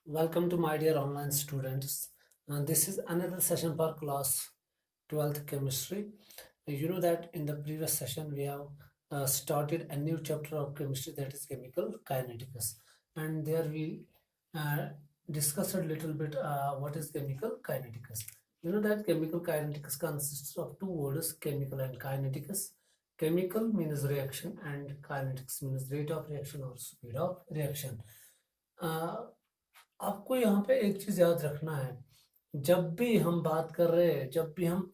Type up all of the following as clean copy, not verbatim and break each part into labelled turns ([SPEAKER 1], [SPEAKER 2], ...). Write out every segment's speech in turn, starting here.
[SPEAKER 1] Welcome to my dear online students. This is another session for class 12th chemistry. You know that in the previous session we have started a new chapter of chemistry, that is chemical kinetics, and there we uh, discussed a little bit what is chemical kinetics. You know that chemical kinetics consists of two words, chemical and kinetics. Chemical means reaction and kinetics means rate of reaction or speed of reaction. Uh, आपको यहाँ पे एक चीज याद रखना है। जब भी हम बात कर रहे हैं, जब भी हम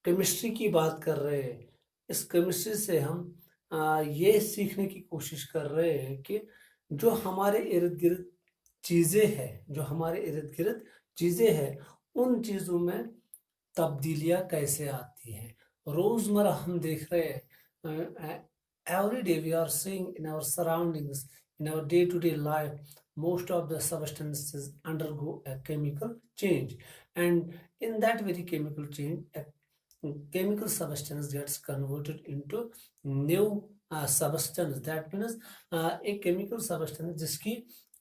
[SPEAKER 1] केमिस्ट्री की बात कर रहे हैं, इस केमिस्ट्री से हम ये सीखने की कोशिश कर रहे हैं कि जो हमारे इर्द गिर्द चीजें हैं, जो हमारे इर्द गिर्द चीजें हैं, उन चीजों में तब्दीलियां कैसे आती हैं। रोजमर्रा हम देख रहे हैं, every day we are seeing in our surroundings, in our day-to-day life, most of the substances undergo a chemical change, and in that very chemical change, a chemical substance gets converted into new substance. That means एक chemical substance जिसकी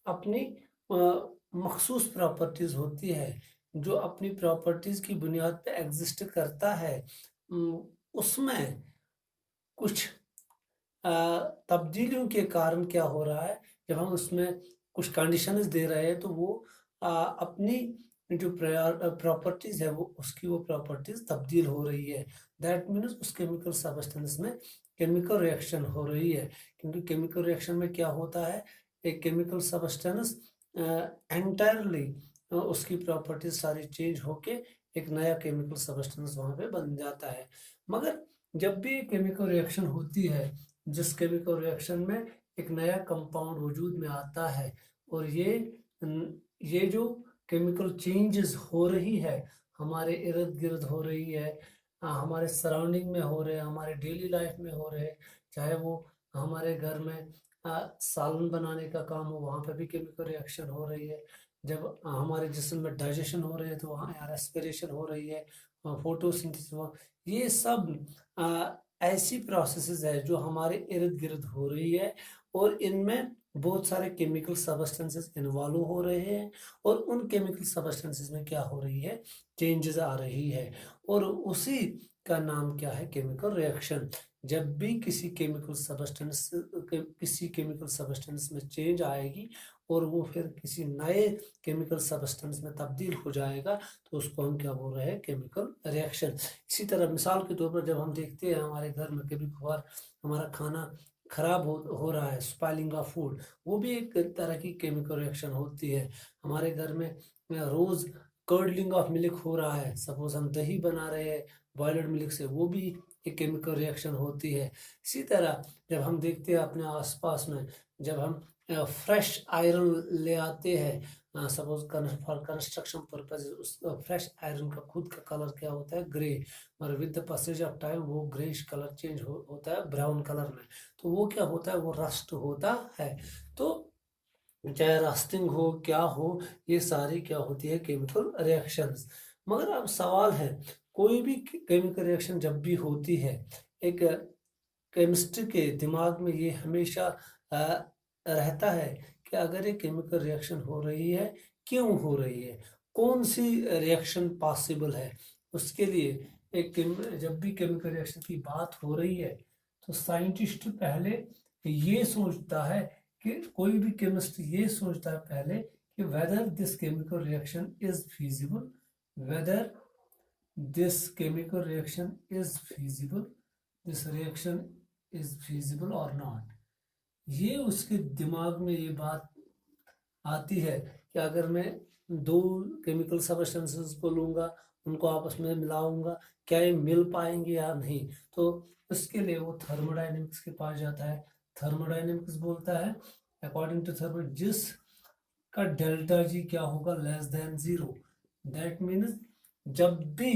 [SPEAKER 1] अपनी मखसूस properties होती है, जो अपनी properties की बुनियाद पे एग्जिस्ट करता है, उसमें कुछ तब्दीलियों के कारण क्या हो रहा है, जब हम उसमें कुछ कंडीशंस दे रहे हैं तो वो अपनी जो प्रॉपर्टीज है वो उसकी वो प्रॉपर्टीज तब्दील हो रही है। दैट मीन्स उस केमिकल सब्सटेंस में केमिकल रिएक्शन हो रही है, क्योंकि केमिकल रिएक्शन में क्या होता है, एक केमिकल सब्सटेंस एंटायरली उसकी प्रॉपर्टीज सारी चेंज होके एक नया केमिकल सब्सटेंस वहां पे बन जाता है। मगर जब भी केमिकल रिएक्शन होती है, जिस केमिकल रिएक्शन में एक नया कंपाउंड वजूद में आता है, और ये जो केमिकल चेंजेस हो रही है, हमारे इर्द गिर्द हो रही है, हमारे सराउंडिंग में हो रहे हैं, हमारे डेली लाइफ में हो रहे हैं, चाहे वो हमारे घर में सालन बनाने का काम हो, वहाँ पे भी केमिकल रिएक्शन हो रही है। जब हमारे जिस्म में डाइजेशन हो रही है तो वहाँ रेस्पिरेशन हो रही है, फोटोसिंथेसिस हो, ये सब ऐसी प्रोसेसेस है जो हमारे इर्द गिर्द हो रही है, और इनमें बहुत सारे केमिकल सब्सटेंसेस इन्वॉल्व हो रहे हैं, और उन केमिकल सब्सटेंसेस में क्या हो रही है, चेंजेस आ रही है, और उसी का नाम क्या है, केमिकल रिएक्शन। जब भी किसी केमिकल सब्सटेंस में चेंज आएगी और वो फिर किसी नए केमिकल सब्सटेंस में तब्दील हो जाएगा, तो उसको हम क्या बोल रहे हैं, केमिकल रिएक्शन। इसी तरह मिसाल के तौर पर जब हम देखते हैं हमारे घर में कभी कभार हमारा खाना खराब हो रहा है, स्पॉइलिंग ऑफ फूड, वो भी एक तरह की केमिकल रिएक्शन होती है। हमारे घर में रोज कर्डलिंग ऑफ मिल्क हो रहा है, सपोज हम दही बना रहे हैं बॉयल्ड मिल्क से, वो भी एक केमिकल रिएक्शन होती है। इसी तरह जब हम देखते हैं अपने आसपास में, जब हम फ्रेश आयरन ले आते हैं, सपोज फॉर कंस्ट्रक्शन पर्पज, उस फ्रेश आयरन का खुद का कलर क्या होता है, ग्रे, और with the passage of time वो ग्रेश कलर चेंज होता है ब्राउन कलर में, तो वो क्या होता है, वो रस्ट होता है। तो चाहे रस्टिंग हो क्या हो, ये सारी क्या होती है, केमिकल रिएक्शंस। मगर अब सवाल है, कोई भी केमिकल रिएक्शन जब भी होती है, एक केमिस्ट्री के दिमाग में ये हमेशा रहता है कि अगर ये केमिकल रिएक्शन हो रही है, क्यों हो रही है, कौन सी रिएक्शन पॉसिबल है। उसके लिए जब भी केमिकल रिएक्शन की बात हो रही है, तो साइंटिस्ट पहले ये सोचता है कि कोई भी केमिस्ट ये सोचता है पहले कि whether this chemical reaction is feasible, whether this chemical reaction is feasible, this reaction is feasible और नॉट। ये उसके दिमाग में ये बात आती है कि अगर मैं दो केमिकल सब्सटेंसेस को लूंगा, उनको आपस में मिलाऊंगा, क्या ये मिल पाएंगे या नहीं। तो उसके लिए वो थर्मोडाइनमिक्स के पास जाता है। थर्मोडाइनमिक्स बोलता है, अकॉर्डिंग टू थर्मो, जिस का डेल्टा जी क्या होगा, less than zero. That means जब भी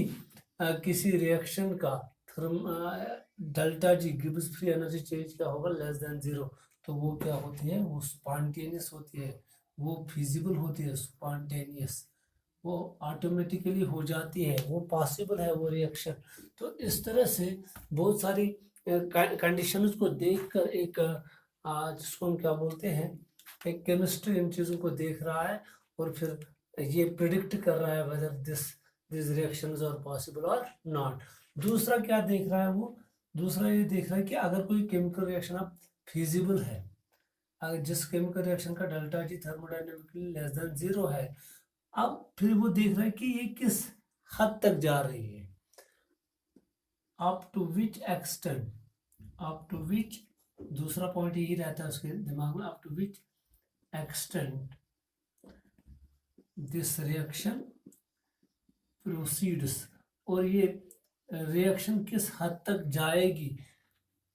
[SPEAKER 1] किसी रिएक्शन का delta G Gibbs free energy change क्या होगा, लेस देन जीरो, तो वो क्या होती है, वो स्पॉन्टेनियस होती है, वो फिजिबल होती है, स्पॉन्टेनियस, वो ऑटोमेटिकली हो जाती है, वो पॉसिबल है वो रिएक्शन। तो इस तरह से बहुत सारी कंडीशंस को देखकर एक जिसको हम क्या बोलते हैं, एक केमिस्ट्री इन चीज़ों को देख रहा है और फिर ये प्रिडिक्ट कर रहा है whether this reactions are possible और नॉट। दूसरा क्या देख रहा है वो, दूसरा ये देख रहा है कि अगर कोई केमिकल रिएक्शन अब फिजिबल है, अगर जिस केमिकल रिएक्शन का delta G thermodynamically less than 0 है, अब फिर वो देख रहा है कि ये किस हद तक जा रही है, up to which extent, up to which, दूसरा पॉइंट यही रहता है उसके दिमाग में, up to which extent this reaction proceeds, और ये रिएक्शन किस हद तक जाएगी,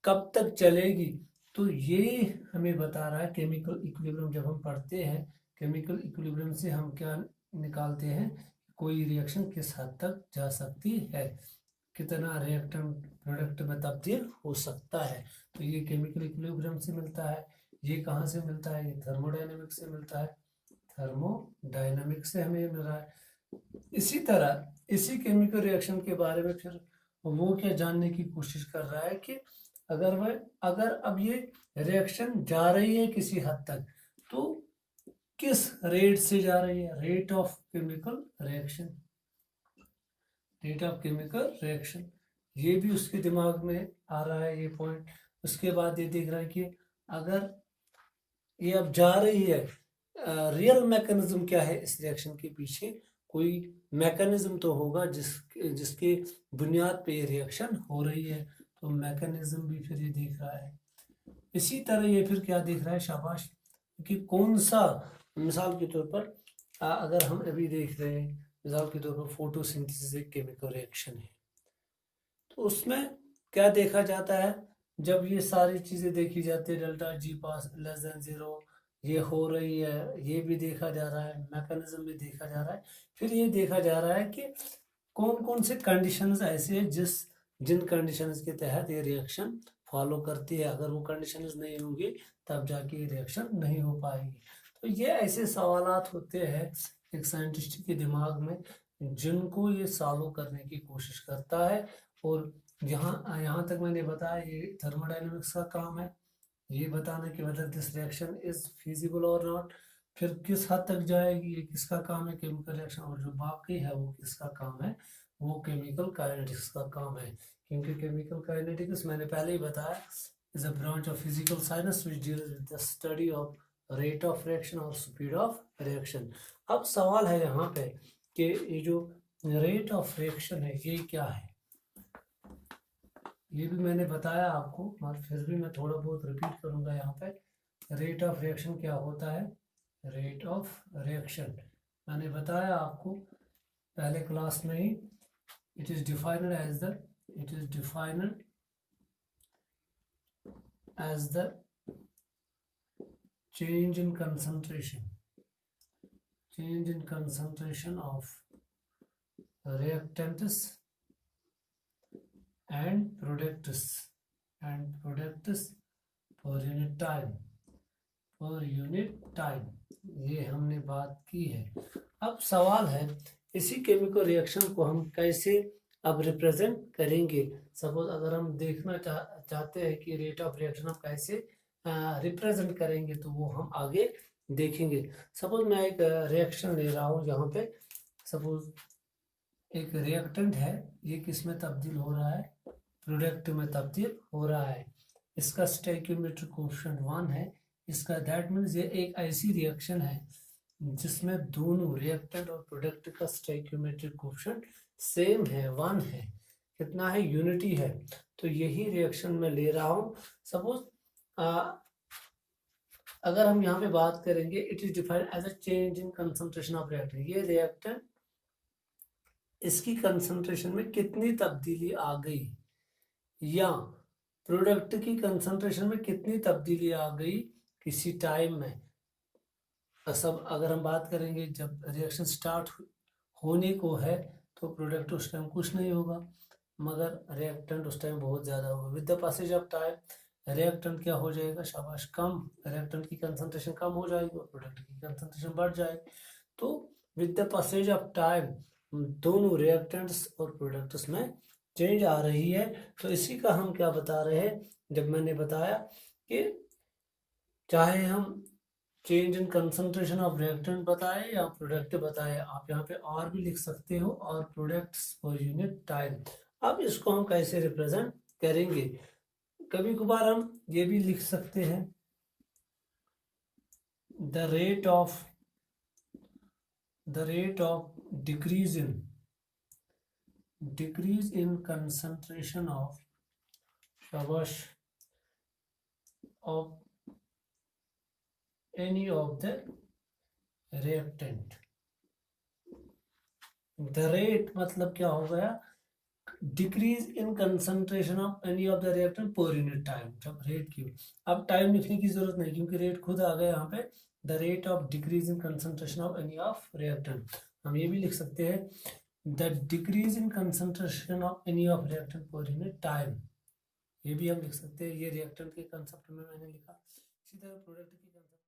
[SPEAKER 1] कब तक चलेगी। तो ये हमें बता रहा है केमिकल इक्विलिब्रियम। जब हम पढ़ते हैं केमिकल इक्विलिब्रियम से हम क्या निकालते हैं, कोई रिएक्शन किस हद तक जा सकती है, कितना रिएक्टेंट प्रोडक्ट में तब्दील हो सकता है। तो ये केमिकल इक्विलिब्रियम से मिलता है। ये कहाँ से मिलता है, ये थर्मोडायनेमिक्स से मिलता है, थर्मोडायनेमिक्स से हमें मिल रहा है। इसी तरह इसी केमिकल रिएक्शन के बारे में फिर वो क्या जानने की कोशिश कर रहा है कि अगर अब ये रिएक्शन जा रही है किसी हद तक, तो किस रेट से जा रही है, rate of chemical reaction, rate of chemical reaction, ये भी उसके दिमाग में आ रहा है ये पॉइंट। उसके बाद ये देख रहा है कि अगर ये अब जा रही है, रियल मैकेनिज्म क्या है इस रिएक्शन के पीछे, कोई मैकेनिज्म तो होगा जिसके बुनियाद पे ये रिएक्शन हो रही है, तो मैकेनिज्म भी फिर ये देख रहा है। इसी तरह ये फिर क्या देख रहा है, शाबाश, कि कौन सा, मिसाल के तौर पर अगर हम अभी देख रहे हैं, मिसाल के तौर पर फोटोसिंथेसिस एक केमिकल रिएक्शन है, तो उसमें क्या देखा जाता है, जब ये सारी चीज़ें देखी जाती है, डेल्टा जी पास लेस देन 0 ये हो रही है, ये भी देखा जा रहा है, मैकेनिज्म भी देखा जा रहा है। फिर ये देखा जा रहा है कि कौन कौन से कंडीशंस ऐसे हैं जिन कंडीशंस के तहत ये रिएक्शन फॉलो करती है। अगर वो कंडीशंस नहीं होंगी तब जाके ये रिएक्शन नहीं हो पाएगी। तो ये ऐसे सवालात होते हैं एक साइंटिस्ट के दिमाग में, जिनको ये सॉल्व करने की कोशिश करता है। और यहाँ तक मैंने बताया ये थर्मोडायनेमिक्स का काम है, ये बताना कि whether this reaction is feasible और नॉट। फिर किस हद तक जाएगी, ये किसका काम है, केमिकल रिएक्शन। और जो बाकी है वो किसका काम है, वो केमिकल काइनेटिक्स का काम है। क्योंकि केमिकल काइनेटिक्स मैंने पहले ही बताया is a branch of physical science which deals with the study of rate of reaction और स्पीड ऑफ रिएक्शन। अब सवाल है यहाँ पे कि ये जो रेट ऑफ रिएक्शन है ये क्या है, ये भी मैंने बताया आपको, मगर फिर भी मैं थोड़ा बहुत रिपीट करूंगा यहाँ पे। रेट ऑफ रिएक्शन क्या होता है, रेट ऑफ रिएक्शन मैंने बताया आपको पहले क्लास में ही, it is defined as the change in concentration of reactants and products per unit time, ये हमने बात की है। अब सवाल है इसी केमिकल रिएक्शन को हम कैसे अब रिप्रेजेंट करेंगे। सपोज अगर हम देखना चाहते हैं कि रेट ऑफ रिएक्शन हम कैसे रिप्रेजेंट करेंगे, तो वो हम आगे देखेंगे। सपोज मैं एक रिएक्शन ले रहा हूँ, यहाँ पे सपोज एक रिएक्टेंट है, ये किस में तब्दील हो रहा है, प्रोडक्ट में तब्दील हो रहा है। इसका स्टोइकियोमेट्रिक कोएफिशिएंट 1 है। इसका दैट मीन्स ये एक ऐसी रिएक्शन है जिसमें दोनों रिएक्टेंट और प्रोडक्ट का स्टोइकियोमेट्रिक कोएफिशिएंट सेम है, 1 है। कितना है, यूनिटी है। तो यही रिएक्शन मैं ले रहा हूँ। सपोज अगर हम यहाँ पे बात करेंगे, it is defined as a change in concentration of reactant. ये रिएक्टेंट, इसकी कंसंट्रेशन में कितनी तब्दीली आ गई, या प्रोडक्ट की कंसंट्रेशन में कितनी तब्दीली आ गई किसी टाइम में। सब अगर हम बात करेंगे जब रिएक्शन स्टार्ट होने को है तो प्रोडक्ट उस टाइम कुछ नहीं होगा, मगर रिएक्टेंट उस टाइम बहुत ज़्यादा होगा। With the passage of time reactant क्या हो जाएगा, शाबाश, कम, रिएक्टेंट की कंसंट्रेशन कम हो जाएगी और प्रोडक्ट की कंसंट्रेशन बढ़ जाएगी। तो with the passage of time दोनों रिएक्टेंट्स और प्रोडक्ट्स में चेंज आ रही है। तो इसी का हम क्या बता रहे हैं, जब मैंने बताया कि चाहे हम change in concentration of reactant बताए या प्रोडक्ट बताए, आप यहाँ पे और भी लिख सकते हो, और प्रोडक्ट्स पर यूनिट टाइम। अब इसको हम कैसे रिप्रेजेंट करेंगे, कभी कभार हम ये भी लिख सकते हैं, the rate of decrease in concentration of shabash of any of the reactant। The rate मतलब क्या हो गया, decrease in concentration of any of the reactant per unit time. जब रेट की, अब टाइम लिखने की जरूरत नहीं क्योंकि रेट खुद आ गया यहाँ पे, the rate of decrease in concentration of any of reactant. हम ये भी लिख सकते हैं, the decrease in concentration of any of reactant per unit time, ये भी हम लिख सकते हैं। ये रिएक्टेंट के कंसेप्ट में मैंने लिखा। इसी तरह प्रोडक्ट की कंसेप्ट